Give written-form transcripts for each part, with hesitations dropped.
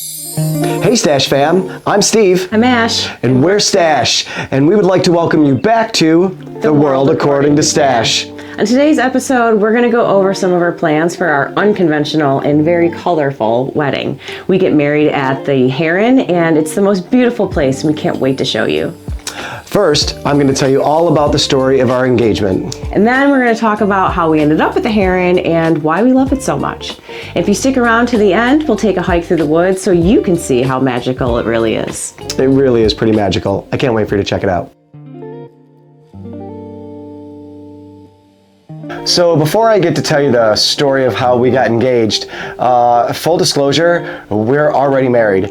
Hey Stash fam, I'm Steve. I'm Ash. And we're Stash, and we would like to welcome you back to The World According to Stash. On today's episode, we're going to go over some of our plans for our unconventional and very colorful wedding. We get married at the Heron, and it's the most beautiful place, and we can't wait to show you. First, I'm going to tell you all about the story of our engagement. And then we're going to talk about how we ended up at the Heron and why we love it so much. If you stick around to the end, we'll take a hike through the woods so you can see how magical it really is. It really is pretty magical. I can't wait for you to check it out. So before I get to tell you the story of how we got engaged, full disclosure, we're already married.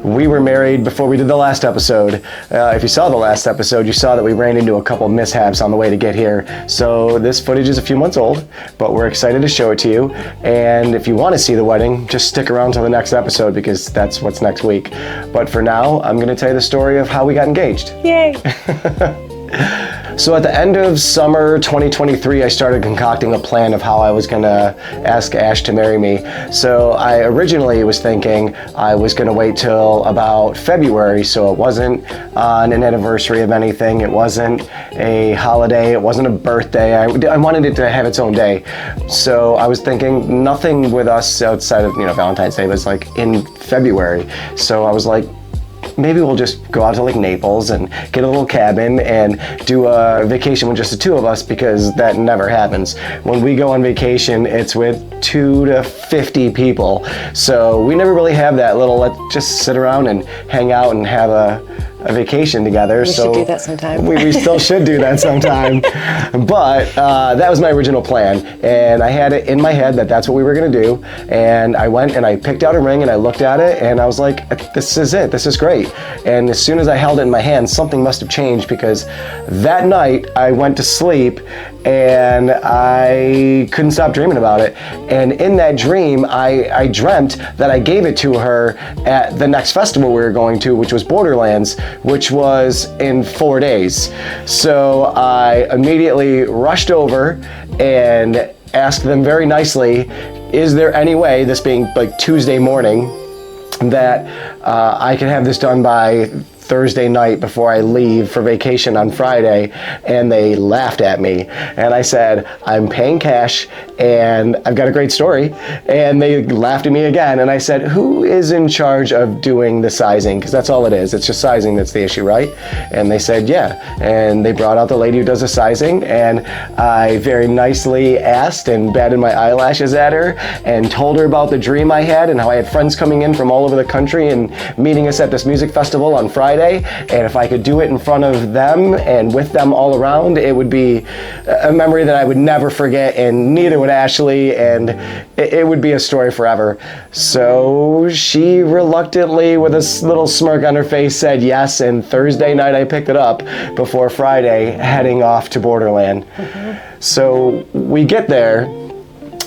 We were married before we did the last episode. If you saw the last episode, you saw that we ran into a couple mishaps on the way to get here. So this footage is a few months old, but we're excited to show it to you. And if you want to see the wedding, just stick around till the next episode because that's what's next week. But for now, I'm going to tell you the story of how we got engaged. Yay! So at the end of summer 2023, I started concocting a plan of how I was gonna ask Ash to marry me. So I originally was thinking I was gonna wait till about February, so it wasn't on an anniversary of anything, it wasn't a holiday, it wasn't a birthday. I wanted it to have its own day. So I was thinking nothing with us outside of, Valentine's Day was like in February. So I was like, maybe we'll just go out to like Naples and get a little cabin and do a vacation with just the two of us because that never happens. When we go on vacation, it's with 2 to 50 people. So we never really have that little, let's just sit around and hang out and have a vacation together. We should do that sometime. We still should do that sometime. But that was my original plan. And I had it in my head that that's what we were going to do. And I went and I picked out a ring and I looked at it and I was like, this is it. This is great. And as soon as I held it in my hand, something must have changed because that night I went to sleep and I couldn't stop dreaming about it. And in that dream, I dreamt that I gave it to her at the next festival we were going to, which was Borderlands, which was in 4 days. So I immediately rushed over and asked them very nicely, is there any way, this being like Tuesday morning, that I can have this done by Thursday night before I leave for vacation on Friday? And they laughed at me. And I said, I'm paying cash and I've got a great story. And they laughed at me again. And I said, who is in charge of doing the sizing? Because that's all it is. It's just sizing that's the issue, right? And they said, yeah. And they brought out the lady who does the sizing. And I very nicely asked and batted my eyelashes at her and told her about the dream I had and how I had friends coming in from all over the country and meeting us at this music festival on Friday. And if I could do it in front of them and with them all around, it would be a memory that I would never forget, and neither would Ashley, and it would be a story forever. So she reluctantly, with a little smirk on her face, said yes, and Thursday night I picked it up before Friday, heading off to Borderland. So we get there,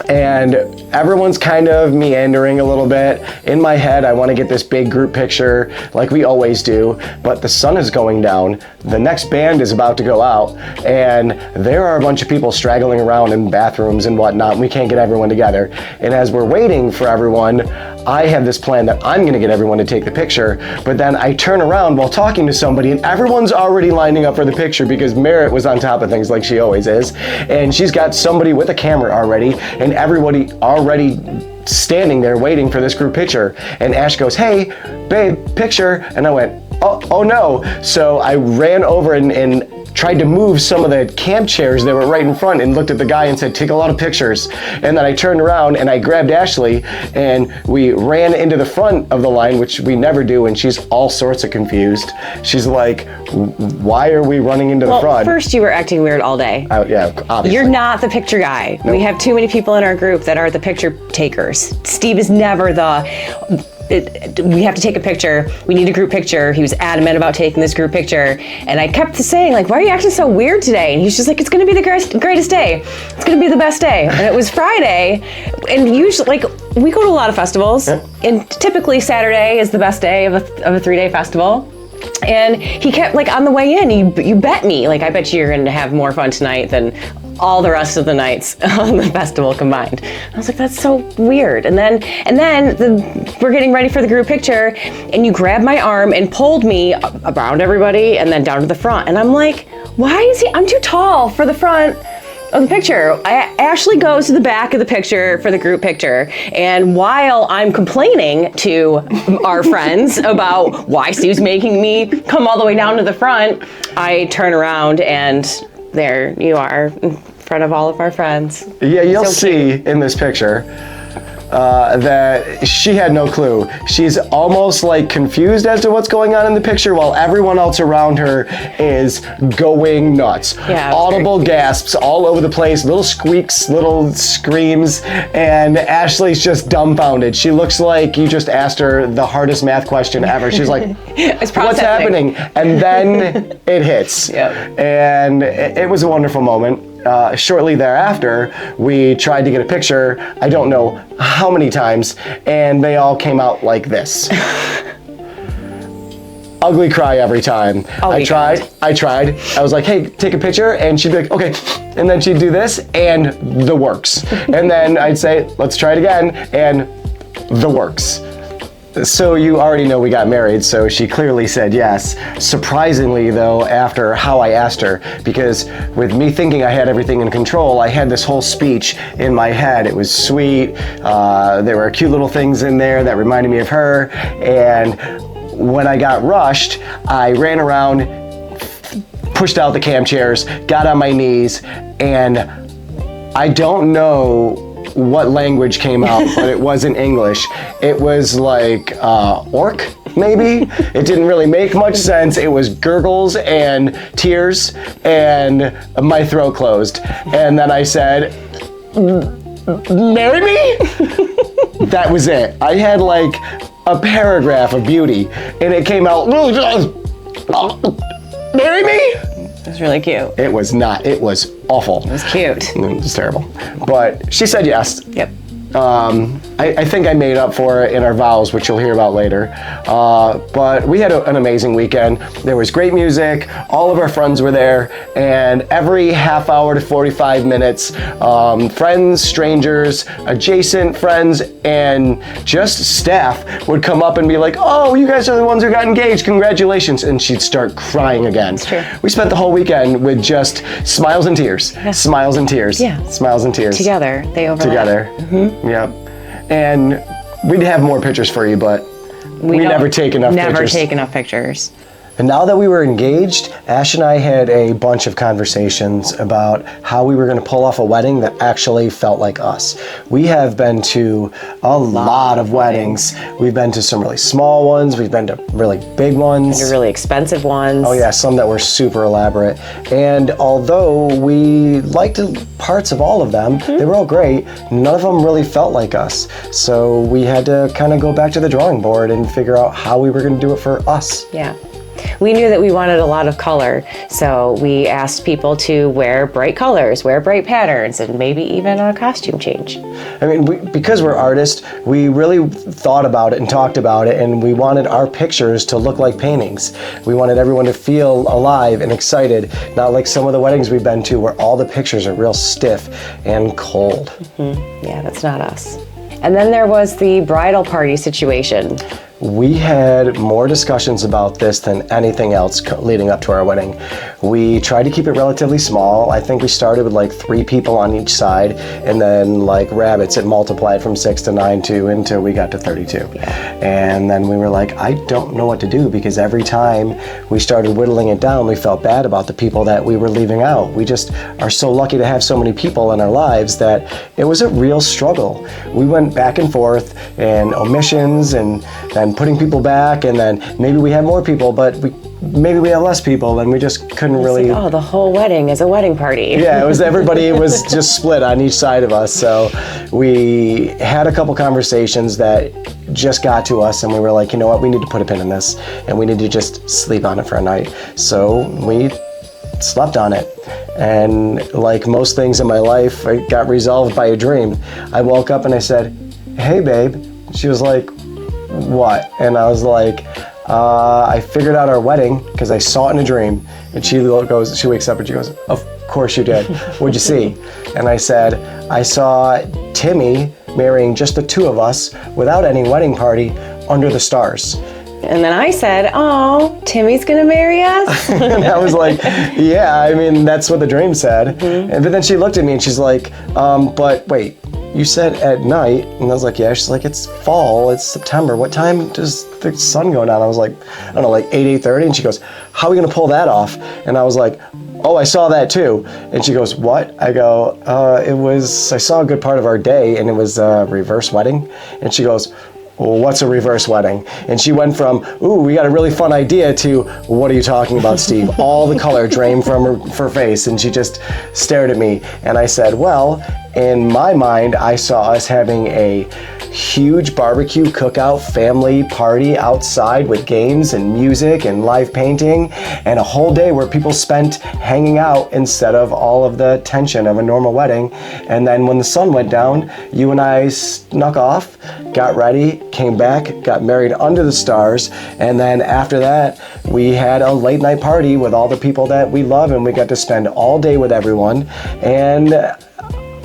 and everyone's kind of meandering a little bit. In my head, I want to get this big group picture like we always do, but the sun is going down. The next band is about to go out, and there are a bunch of people straggling around in bathrooms and whatnot, and we can't get everyone together. And as we're waiting for everyone, I have this plan that I'm going to get everyone to take the picture, but then I turn around while talking to somebody and everyone's already lining up for the picture because Merritt was on top of things like she always is, and she's got somebody with a camera already, and everybody already standing there waiting for this group picture. And Ash goes, hey, babe, picture. And I went, oh no. So I ran over and tried to move some of the camp chairs that were right in front and looked at the guy and said, take a lot of pictures. And then I turned around and I grabbed Ashley and we ran into the front of the line, which we never do, and she's all sorts of confused. She's like, why are we running into the front? Well, first you were acting weird all day. Yeah, obviously. You're not the picture guy. Nope. We have too many people in our group that are the picture takers. Steve is never we have to take a picture. We need a group picture. He was adamant about taking this group picture. And I kept saying, like, why are you acting so weird today? And he's just like, it's going to be the greatest day. It's going to be the best day. And it was Friday. And usually, like, we go to a lot of festivals. Yeah. And typically Saturday is the best day of a 3-day festival. And he kept, like, on the way in, you bet me, like, I bet you're going to have more fun tonight than all the rest of the nights of the festival combined. I was like, that's so weird. And then we're getting ready for the group picture, and you grabbed my arm and pulled me around everybody and then down to the front. And I'm like, why is I'm too tall for the front of the picture. Ashley goes to the back of the picture for the group picture, and while I'm complaining to our friends about why Steve's making me come all the way down to the front, I turn around and there you are in front of all of our friends. Yeah, you'll see in this picture that she had no clue. She's almost like confused as to what's going on in the picture while everyone else around her is going nuts. Yeah, audible gasps all over the place, little squeaks, little screams, and Ashley's just dumbfounded. She looks like you just asked her the hardest math question ever. She's like, what's happening? And then it hits. Yep. And it was a wonderful moment. Shortly thereafter, we tried to get a picture, I don't know how many times, and they all came out like this. Ugly cry every time. I tried. I was like, hey, take a picture, and she'd be like, okay. And then she'd do this, and the works. And then I'd say, let's try it again, and the works. So you already know we got married, so she clearly said yes. Surprisingly, though, after how I asked her, because with me thinking I had everything in control, I had this whole speech in my head. It was sweet. There were cute little things in there that reminded me of her. And when I got rushed, I ran around, pushed out the cam chairs, got on my knees, and I don't know what language came out, but it wasn't English. It was like orc, maybe? It didn't really make much sense. It was gurgles and tears, and my throat closed. And then I said, marry me? That was it. I had like a paragraph of beauty, and it came out, marry me? It was really cute. It was not. It was awful. It was cute. It was terrible. But she said yes. Yep. I think I made up for it in our vows, which you'll hear about later. But we had an amazing weekend. There was great music. All of our friends were there. And every half hour to 45 minutes, friends, strangers, adjacent friends, and just staff would come up and be like, oh, you guys are the ones who got engaged. Congratulations. And she'd start crying again. That's true. We spent the whole weekend with just smiles and tears. Yeah. Smiles and tears. Yeah. Smiles and tears. Together. They overlap. Together. Mm-hmm. Yep. And we'd have more pictures for you, but we never take enough pictures. Never take enough pictures. And now that we were engaged, Ash and I had a bunch of conversations about how we were going to pull off a wedding that actually felt like us. We have been to a lot of weddings. We've been to some really small ones. We've been to really big ones. And really expensive ones. Oh yeah, some that were super elaborate. And although we liked parts of all of them, they were all great, none of them really felt like us. So we had to kind of go back to the drawing board and figure out how we were going to do it for us. Yeah. We knew that we wanted a lot of color, so we asked people to wear bright colors, wear bright patterns, and maybe even a costume change. I mean, because we're artists, we really thought about it and talked about it, and we wanted our pictures to look like paintings. We wanted everyone to feel alive and excited, not like some of the weddings we've been to where all the pictures are real stiff and cold. Mm-hmm. Yeah, that's not us. And then there was the bridal party situation. We had more discussions about this than anything else leading up to our wedding. We tried to keep it relatively small. I think we started with like 3 people on each side, and then like rabbits, it multiplied from 6 to 9 until we got to 32. Yeah. And then we were like, I don't know what to do, because every time we started whittling it down, we felt bad about the people that we were leaving out. We just are so lucky to have so many people in our lives that it was a real struggle. We went back and forth and omissions and putting people back, and then maybe we have more people, but maybe we have less people, and we just couldn't really. Like, oh, the whole wedding is a wedding party. Yeah, it was everybody was just split on each side of us. So we had a couple conversations that just got to us, and we were like, you know what, we need to put a pin in this, and we need to just sleep on it for a night. So we slept on it. And like most things in my life, it got resolved by a dream. I woke up and I said, hey babe. She was like, what? And I was like, I figured out our wedding because I saw it in a dream. And she wakes up and she goes, course you did. What'd you see? And I said, I saw Timmy marrying just the two of us without any wedding party under the stars. And then I said, oh, Timmy's gonna marry us? And I was like, yeah, I mean, that's what the dream said. And then she looked at me and she's like, but wait, you said at night? And I was like, yeah. She's like, it's fall, it's September. What time does the sun go down? I was like, I don't know, like 8:30. And she goes, how are we gonna pull that off? And I was like, oh, I saw that too. And she goes, what? I go, I saw a good part of our day and it was a reverse wedding. And she goes, well, what's a reverse wedding? And she went from, ooh, we got a really fun idea to, what are you talking about, Steve? All the color drained from her face, and she just stared at me. And I said, well, in my mind, I saw us having a huge barbecue cookout family party outside with games and music and live painting and a whole day where people spent hanging out instead of all of the tension of a normal wedding. And then when the sun went down, you and I snuck off, got ready, came back, got married under the stars, and then after that we had a late night party with all the people that we love, and we got to spend all day with everyone. And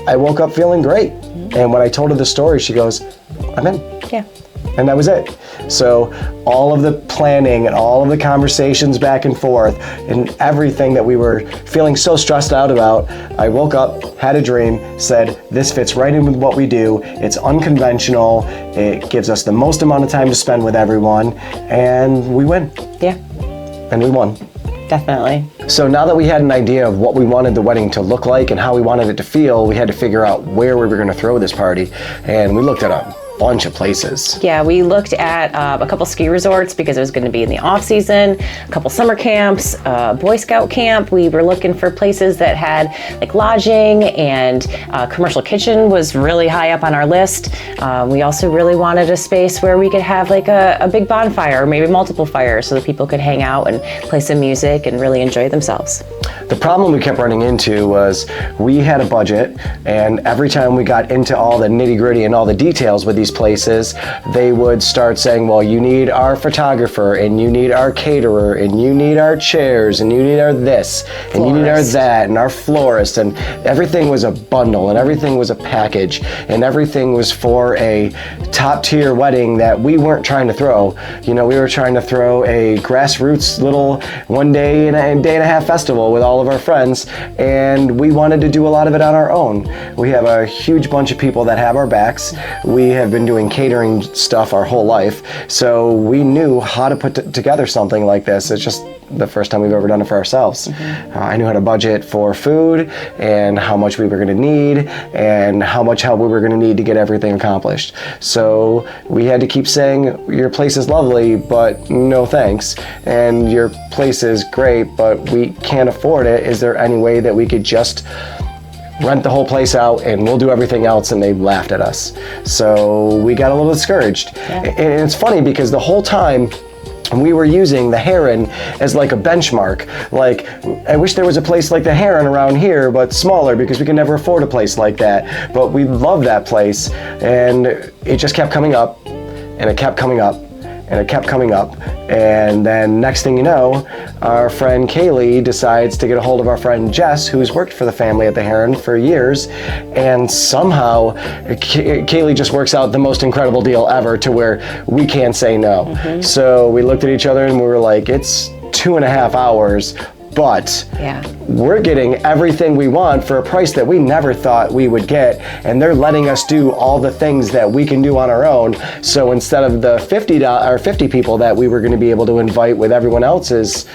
I woke up feeling great. And when I told her the story, she goes, I'm in. Yeah. And that was it. So all of the planning and all of the conversations back and forth and everything that we were feeling so stressed out about, I woke up, had a dream, said, this fits right in with what we do. It's unconventional. It gives us the most amount of time to spend with everyone. And we win. Yeah. And we won. Definitely. So now that we had an idea of what we wanted the wedding to look like and how we wanted it to feel, we had to figure out where we were going to throw this party. And we looked at a bunch of places. Yeah, we looked at a couple ski resorts because it was going to be in the off season, a couple summer camps, Boy Scout camp. We were looking for places that had like lodging, and commercial kitchen was really high up on our list. We also really wanted a space where we could have like a big bonfire or maybe multiple fires so that people could hang out and play some music and really enjoy themselves. The problem we kept running into was we had a budget, and every time we got into all the nitty-gritty and all the details with these places, they would start saying, well, you need our photographer, and you need our caterer, and you need our chairs, and you need our this, and you need our that, and our florist, and everything was a bundle, and everything was a package, and everything was for a top-tier wedding that we weren't trying to throw. You know, we were trying to throw a grassroots little one day and a half festival with all of our friends, and we wanted to do a lot of it on our own. We have a huge bunch of people that have our backs. We have been doing catering stuff our whole life, so we knew how to put together something like this. It's just the first time we've ever done it for ourselves. I knew how to budget for food and how much we were going to need and how much help we were going to need to get everything accomplished. So we had to keep saying, your place is lovely, but no thanks. And your place is great, but we can't afford it. Is there any way that we could just rent the whole place out and we'll do everything else? And they laughed at us. So we got a little discouraged. Yeah. And it's funny because the whole time we were using the Heron as like a benchmark. Like, I wish there was a place like the Heron around here, but smaller, because we could never afford a place like that. But we love that place, and it just kept coming up, and it kept coming up, and it kept coming up. And then next thing you know, our friend Kaylee decides to get a hold of our friend Jess, who's worked for the family at the Heron for years, and somehow Kaylee just works out the most incredible deal ever to where we can't say no. So we looked at each other and we were like, it's 2.5 hours, but we're getting everything we want for a price that we never thought we would get, and they're letting us do all the things that we can do on our own. So instead of the 50 people that we were going to be able to invite with everyone else's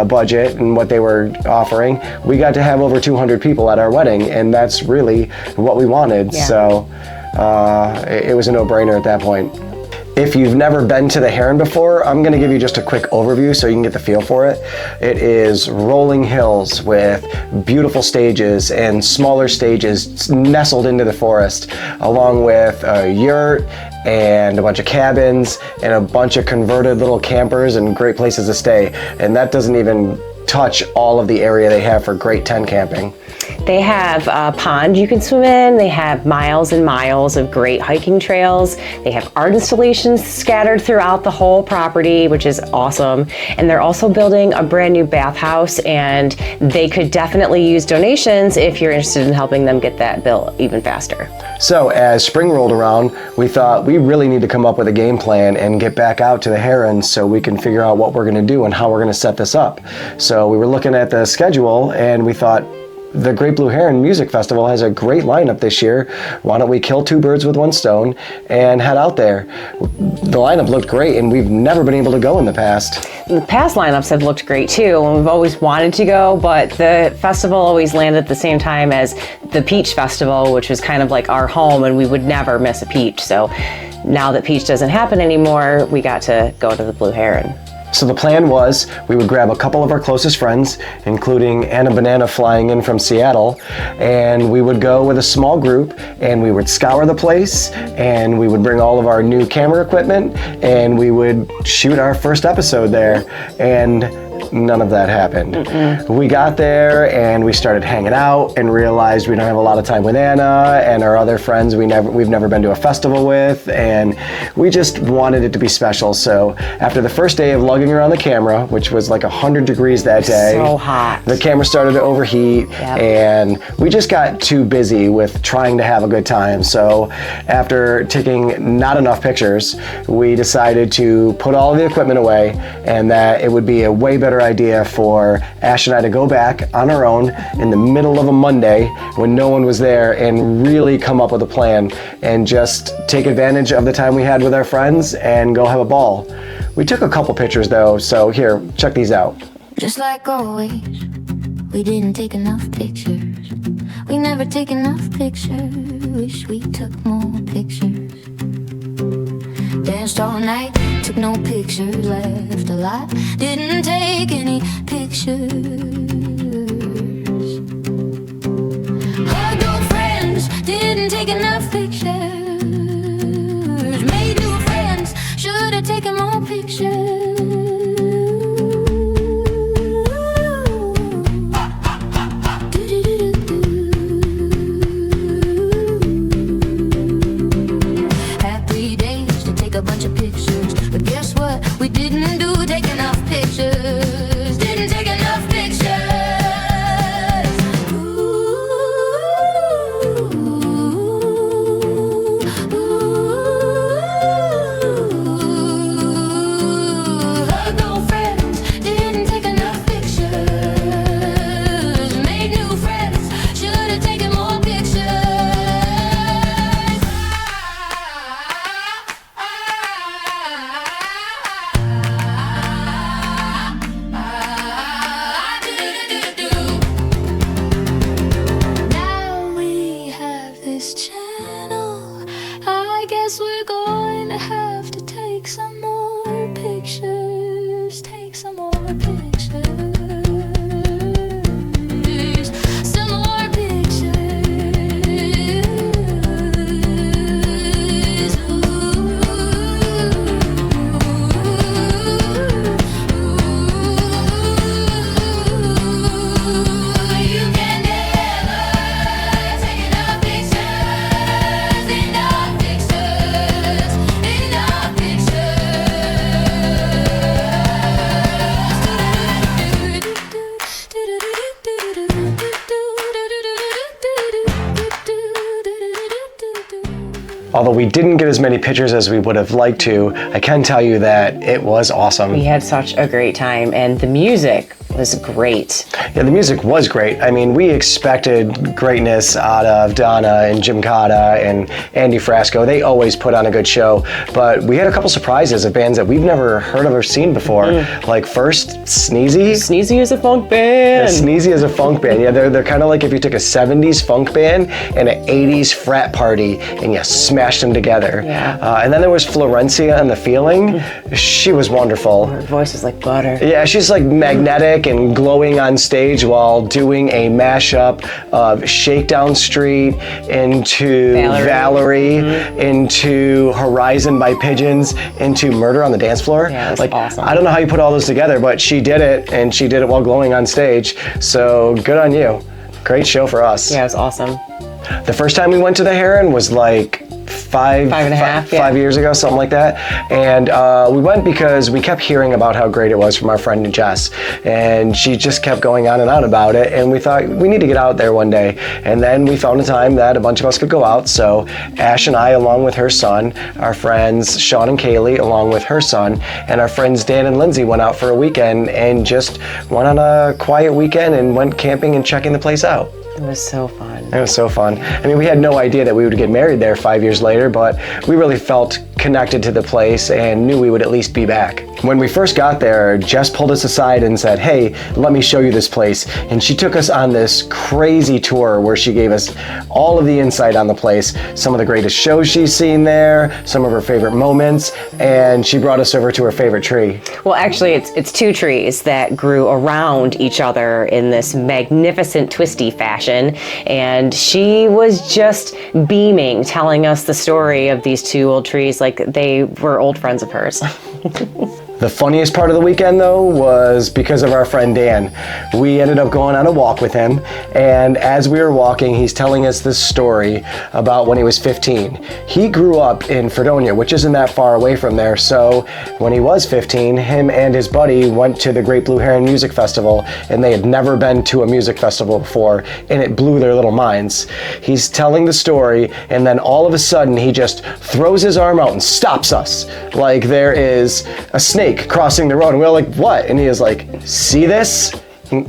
budget and what they were offering, we got to have over 200 people at our wedding, and that's really what we wanted. So it was a no-brainer at that point. If you've never been to the Heron before, I'm going to give you just a quick overview so you can get the feel for it. It is rolling hills with beautiful stages and smaller stages nestled into the forest, along with a yurt and a bunch of cabins and a bunch of converted little campers and great places to stay. And that doesn't even touch all of the area they have for great tent camping. They have a pond you can swim in. They have miles and miles of great hiking trails. They have art installations scattered throughout the whole property, which is awesome. And they're also building a brand new bathhouse, and they could definitely use donations if you're interested in helping them get that built even faster. So as spring rolled around, we thought we really need to come up with a game plan and get back out to the Herons so we can figure out what we're going to do and how we're going to set this up. So we were looking at the schedule and we thought, the Great Blue Heron Music Festival has a great lineup this year. Why don't we kill two birds with one stone and head out there? The lineup looked great, and we've never been able to go in the past. The past lineups have looked great too, and we've always wanted to go, but the festival always landed at the same time as the Peach Festival, which was kind of like our home, and we would never miss a Peach. So now that Peach doesn't happen anymore, we got to go to the Blue Heron. So the plan was we would grab a couple of our closest friends, including Anna Banana flying in from Seattle, and we would go with a small group and we would scour the place and we would bring all of our new camera equipment and we would shoot our first episode there. And none of that happened. We got there and we started hanging out and realized we don't have a lot of time with Anna and our other friends we've never been to a festival with, and we just wanted it to be special. So after the first day of lugging around the camera, which was like 100 degrees that day, so hot, the camera started to overheat. Yep. And we just got too busy with trying to have a good time. So after taking not enough pictures, we decided to put all of the equipment away, and that it would be a way better idea for Ash and I to go back on our own in the middle of a Monday when no one was there and really come up with a plan and just take advantage of the time we had with our friends and go have a ball. We took a couple pictures though, so here, check these out. Just like always, we didn't take enough pictures. We never take enough pictures. Wish we took more pictures. Danced all night, took no pictures, left a lot, didn't take any pictures. Hugged old friends, didn't take enough pictures. Made new friends, should've taken more pictures. A bunch of pictures, but guess what? We didn't take enough pictures. Didn't take enough pictures. Hugged old friends, didn't take enough pictures. Made new friends, should've taken more pictures. I guess we're going to have to take some more pictures. Take some more pictures. Some more pictures. You can never take enough pictures. Enough pictures. Enough Although we didn't get as many pictures as we would have liked to, I can tell you that it was awesome. We had such a great time, and the music was great. Yeah, the music was great. I mean, we expected greatness out of Donna and Jim Cotta and Andy Frasco. They always put on a good show, but we had a couple surprises of bands that we've never heard of or seen before. Like first, Sneezy. Sneezy is a funk band. Yeah, Sneezy is a funk band. Yeah, they're kind of like if you took a 70s funk band and an 80s frat party and you smashed them together. Yeah. And then there was Florencia and the Feeling. She was wonderful. Her voice is like butter. Yeah, she's like magnetic and glowing on stage while doing a mashup of Shakedown Street into Valerie, into Horizon by Pigeons, into Murder on the Dance Floor. Yeah, it was like, awesome. I don't know how you put all those together, but she did it, and she did it while glowing on stage. So good on you. Great show for us. Yeah, it was awesome. The first time we went to the Heron was like five and a half, 5 years ago, something like that. And we went because we kept hearing about how great it was from our friend Jess. And she just kept going on and on about it. And we thought, we need to get out there one day. And then we found a time that a bunch of us could go out. So Ash and I, along with her son, our friends Sean and Kaylee, along with her son, and our friends Dan and Lindsay went out for a weekend and just went on a quiet weekend and went camping and checking the place out. It was so fun. It was so fun. I mean, we had no idea that we would get married there 5 years later, but we really felt connected to the place and knew we would at least be back. When we first got there, Jess pulled us aside and said, hey, let me show you this place. And she took us on this crazy tour where she gave us all of the insight on the place, some of the greatest shows she's seen there, some of her favorite moments, and she brought us over to her favorite tree. Well, actually, it's two trees that grew around each other in this magnificent twisty fashion, and she was just beaming, telling us the story of these two old trees like they were old friends of hers. The funniest part of the weekend, though, was because of our friend Dan. We ended up going on a walk with him, and as we were walking, he's telling us this story about when he was 15. He grew up in Fredonia, which isn't that far away from there, so when he was 15, him and his buddy went to the Great Blue Heron Music Festival, and they had never been to a music festival before, and it blew their little minds. He's telling the story, and then all of a sudden, he just throws his arm out and stops us, like there is a snake crossing the road, and we're like, what? And he is like, see this? And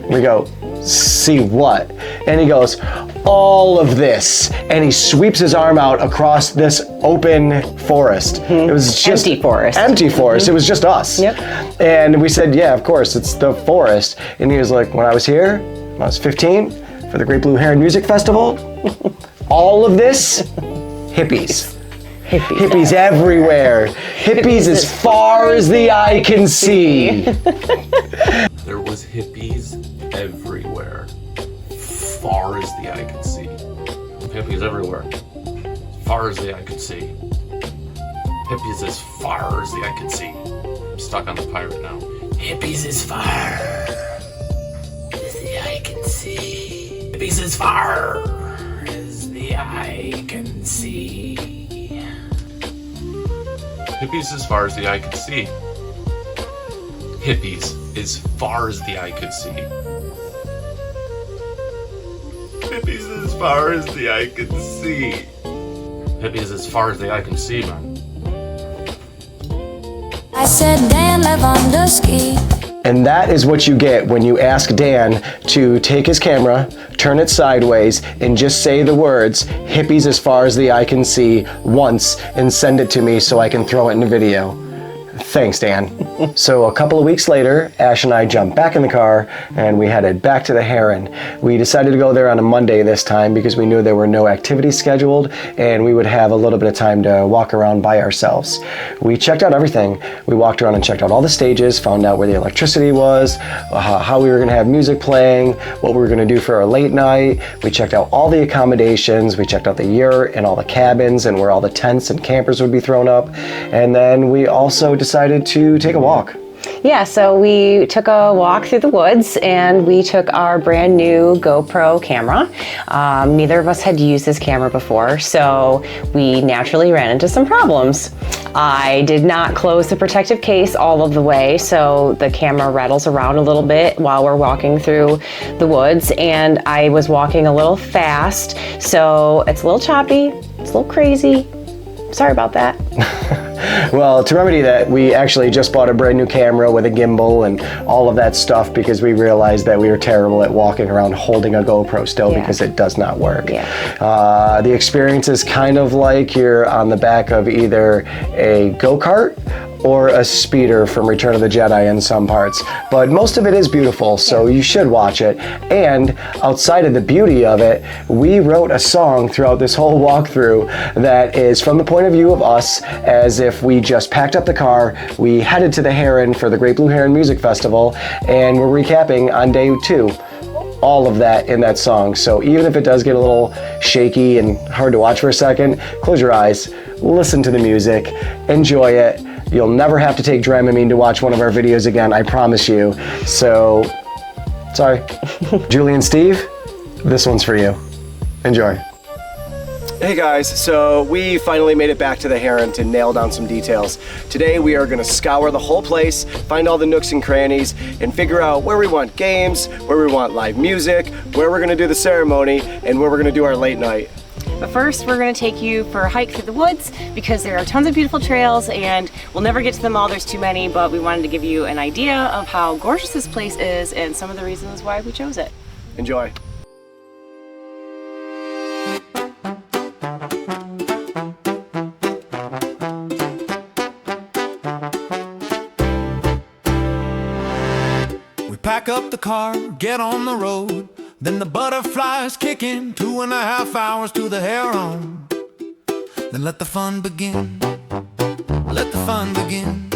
we go, see what? And he goes, all of this. And he sweeps his arm out across this open forest. It was just Empty forest. Empty forest. It was just us. Yep. And we said, yeah, of course, it's the forest. And he was like, when I was here, when I was 15, for the Great Blue Heron Music Festival, all of this, hippies. Hippies everywhere. Hippies as far as the eye can see. There was hippies everywhere. Far as the eye could see. Hippies everywhere. As far as the eye could see. Hippies as far as the eye could see. I'm stuck on the pirate now. Hippies as far as the eye can see. Hippies as far as the eye can see. Hippies as far as the eye could see. Hippies as far as the eye could see. Hippies as far as the eye could see. Hippies as far as the eye can see, man. I said Dan Lewandowski. And that is what you get when you ask Dan to take his camera, turn it sideways, and just say the words, hippies as far as the eye can see, once, and send it to me so I can throw it in a video. Thanks, Dan. So a couple of weeks later, Ash and I jumped back in the car and we headed back to the Heron. We decided to go there on a Monday this time because we knew there were no activities scheduled and we would have a little bit of time to walk around by ourselves. We checked out everything. We walked around and checked out all the stages, found out where the electricity was, how we were going to have music playing, what we were going to do for our late night. We checked out all the accommodations. We checked out the yurt and all the cabins and where all the tents and campers would be thrown up. And then we also decided to take a walk. Yeah, so we took a walk through the woods and we took our brand new GoPro camera. Neither of us had used this camera before, so we naturally ran into some problems. I did not close the protective case all of the way, so the camera rattles around a little bit while we're walking through the woods, and I was walking a little fast, so it's a little choppy, it's a little crazy. Sorry about that. Well, to remedy that, we actually just bought a brand new camera with a gimbal and all of that stuff because we realized that we were terrible at walking around holding a GoPro still because it does not work. Yeah. The experience is kind of like you're on the back of either a go-kart or a speeder from Return of the Jedi in some parts. But most of it is beautiful, so you should watch it. And outside of the beauty of it, we wrote a song throughout this whole walkthrough that is from the point of view of us, as if we just packed up the car, we headed to the Heron for the Great Blue Heron Music Festival, and we're recapping on day 2. All of that in that song. So even if it does get a little shaky and hard to watch for a second, close your eyes, listen to the music, enjoy it. You'll never have to take Dramamine to watch one of our videos again, I promise you. So, sorry. Julie and Steve, This one's for you. Enjoy. Hey guys, so we finally made it back to the Heron to nail down some details. Today we are going to scour the whole place, find all the nooks and crannies, and figure out where we want games, where we want live music, where we're going to do the ceremony, and where we're going to do our late night. But first, we're going to take you for a hike through the woods because there are tons of beautiful trails and we'll never get to them all, there's too many, but we wanted to give you an idea of how gorgeous this place is and some of the reasons why we chose it. Enjoy. Pack up the car, get on the road. Then the butterflies kick in, 2.5 hours to the Heron. Then let the fun begin. Let the fun begin.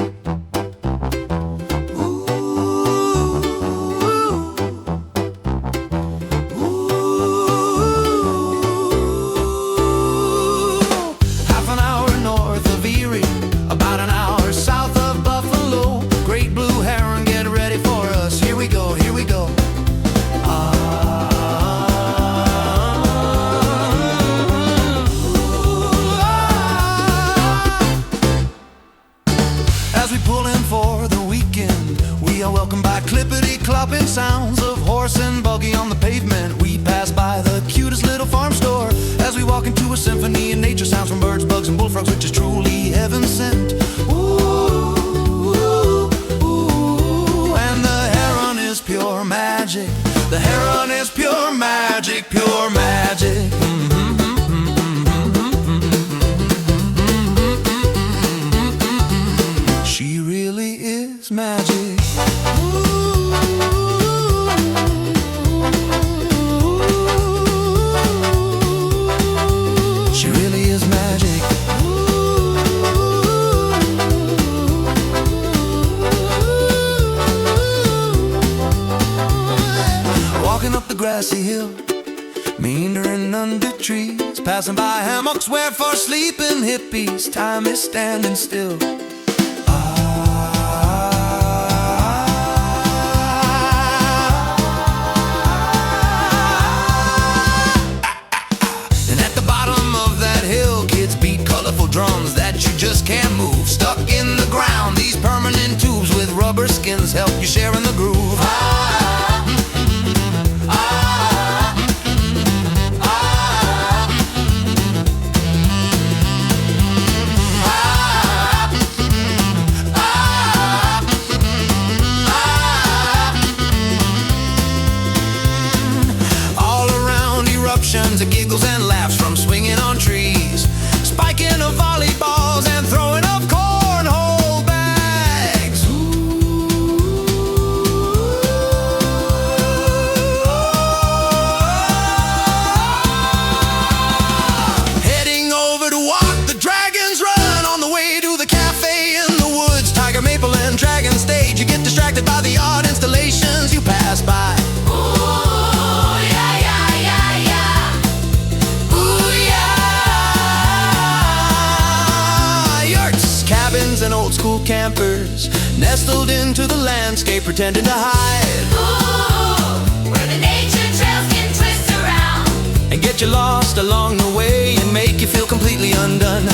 Half an hour north of Erie, about an hour south of Buffalo. Great Blue Heron, get ready for us. Here we go, here we go. As we pull in for the weekend, we are welcomed by clippity-clopping sounds of horse and buggy on the pavement. We pass by the cutest little farm store as we walk into a symphony of nature sounds from birds, bugs, and bullfrogs, which is truly heaven sent. Ooh, ooh, ooh, and the Heron is pure magic. The Heron is pure magic, pure magic. She really is magic. She really is magic. Walking up the grassy hill, meandering under trees, passing by hammocks where for sleeping hippies time is standing still. And at the bottom of that hill, kids beat colorful drums that you just can't move. Stuck in the ground, these permanent tubes with rubber skins help you share in the groove. Of giggles and laughs from swinging on trees, spiking of volleyballs and throwing of cornhole bags. Heading over to walk the Dragon's Run on the way to the cafe in the woods, Tiger, Maple, and Dragon Stage. You get distracted by the art installations you pass by. And old school campers nestled into the landscape, pretending to hide. Ooh, where the nature trails can twist around and get you lost along the way and make you feel completely undone.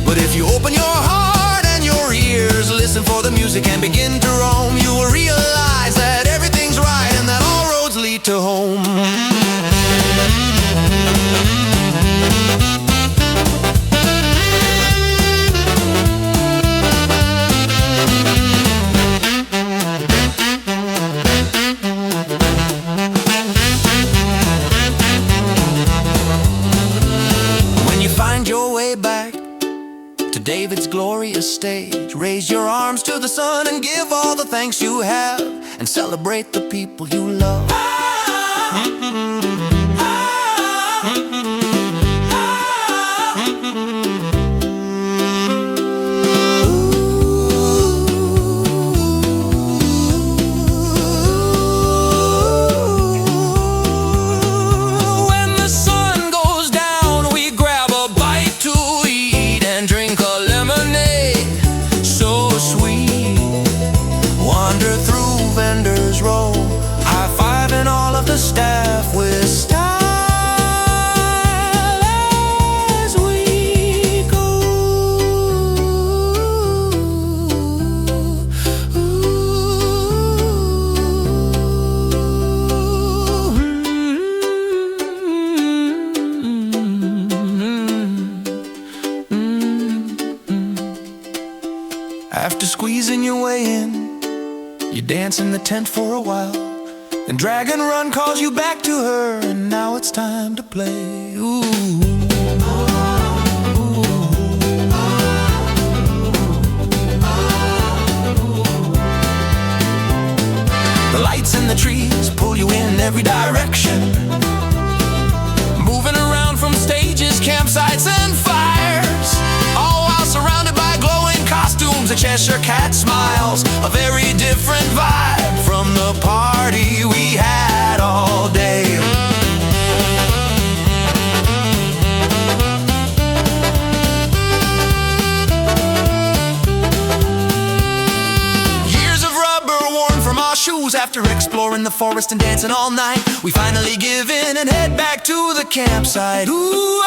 But if you open your heart and your ears, listen for the music and begin to roam, you will realize that everything's right and that all roads lead to home. David's glorious stage, raise your arms to the sun and give all the thanks you have and celebrate the people you love. When the sun goes down, we grab a bite to eat and drink a lemonade so sweet. Wander through Vendors Row, high-fiving After squeezing your way in, you dance in the tent for a while. Then Dragon Run calls you back to her, and now it's time to play. Ooh. The lights in the trees pull you in every direction, moving around from stages, campsites, and fires, all while surrounded by glowing costumes. A Cheshire Cat smiles, a very different vibe from the party we had all day. Shoes after exploring the forest and dancing all night, we finally give in and head back to the campsite. Ooh,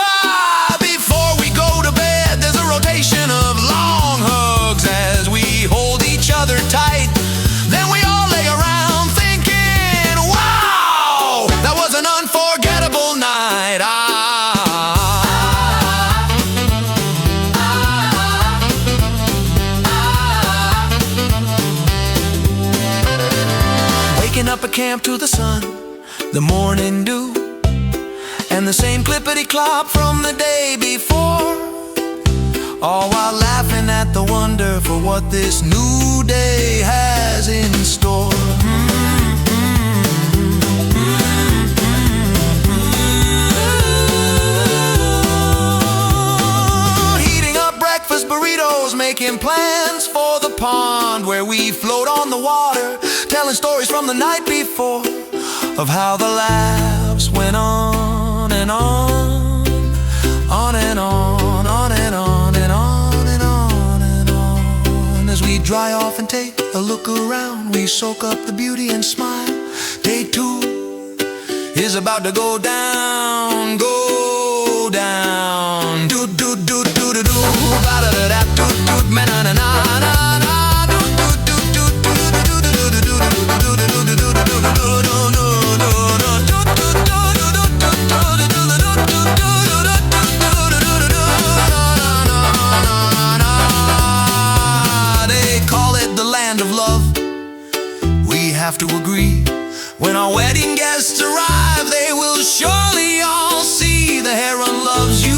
before we go to bed, there's a rotation of long hugs as we hold each other tight. Then we all lay around thinking, wow, that was an unforgettable night. Up a camp to the sun, the morning dew, and the same clippity-clop from the day before, all while laughing at the wonder for what this new day has in store. Heating up breakfast burritos, making plans for the pond where we float on the water, telling stories from the night before of how the laughs went on and on, on and on, on and on and on and on and on. As we dry off and take a look around, we soak up the beauty and smile. Day 2 is about to go down, go down. Do do do do do do, ba da da da, do do, na na na na na. Have to agree, when our wedding guests arrive, they will surely all see the heron loves you,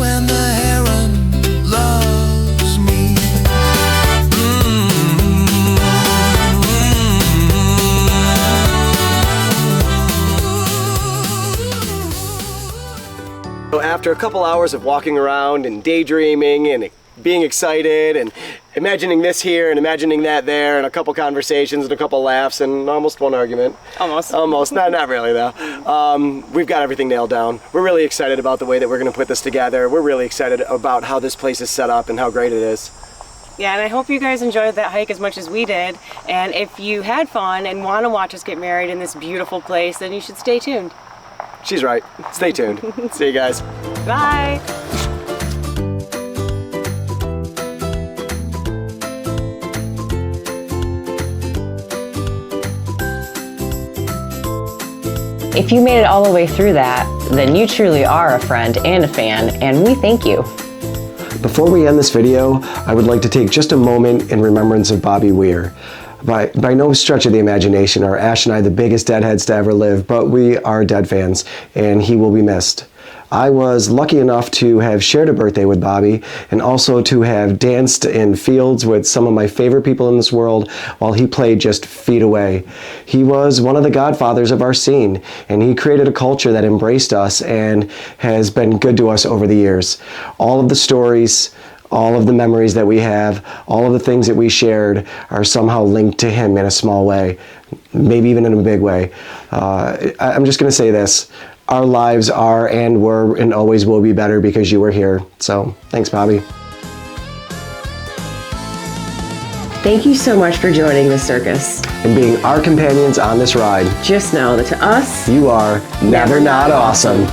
and the heron loves me. So after a couple hours of walking around and daydreaming and being excited and imagining this here and imagining that there, and a couple conversations and a couple laughs and almost one argument. Almost. Not really though. We've got everything nailed down. We're really excited about the way that we're going to put this together. We're really excited about how this place is set up and how great it is. Yeah, and I hope you guys enjoyed that hike as much as we did. And if you had fun and want to watch us get married in this beautiful place, then you should stay tuned. She's right. Stay tuned. See you guys. Bye. If you made it all the way through that, then you truly are a friend and a fan, and we thank you. Before we end this video, I would like to take just a moment in remembrance of Bobby Weir. By no stretch of the imagination are Ash and I the biggest Deadheads to ever live, but we are Dead fans, and he will be missed. I was lucky enough to have shared a birthday with Bobby and also to have danced in fields with some of my favorite people in this world while he played just feet away. He was one of the godfathers of our scene, and he created a culture that embraced us and has been good to us over the years. All of the stories, all of the memories that we have, all of the things that we shared are somehow linked to him in a small way, maybe even in a big way. I'm just going to say this. Our lives are and were and always will be better because you were here. So thanks, Bobby. Thank you so much for joining the circus And being our companions on this ride. Just know that to us, You are never not awesome.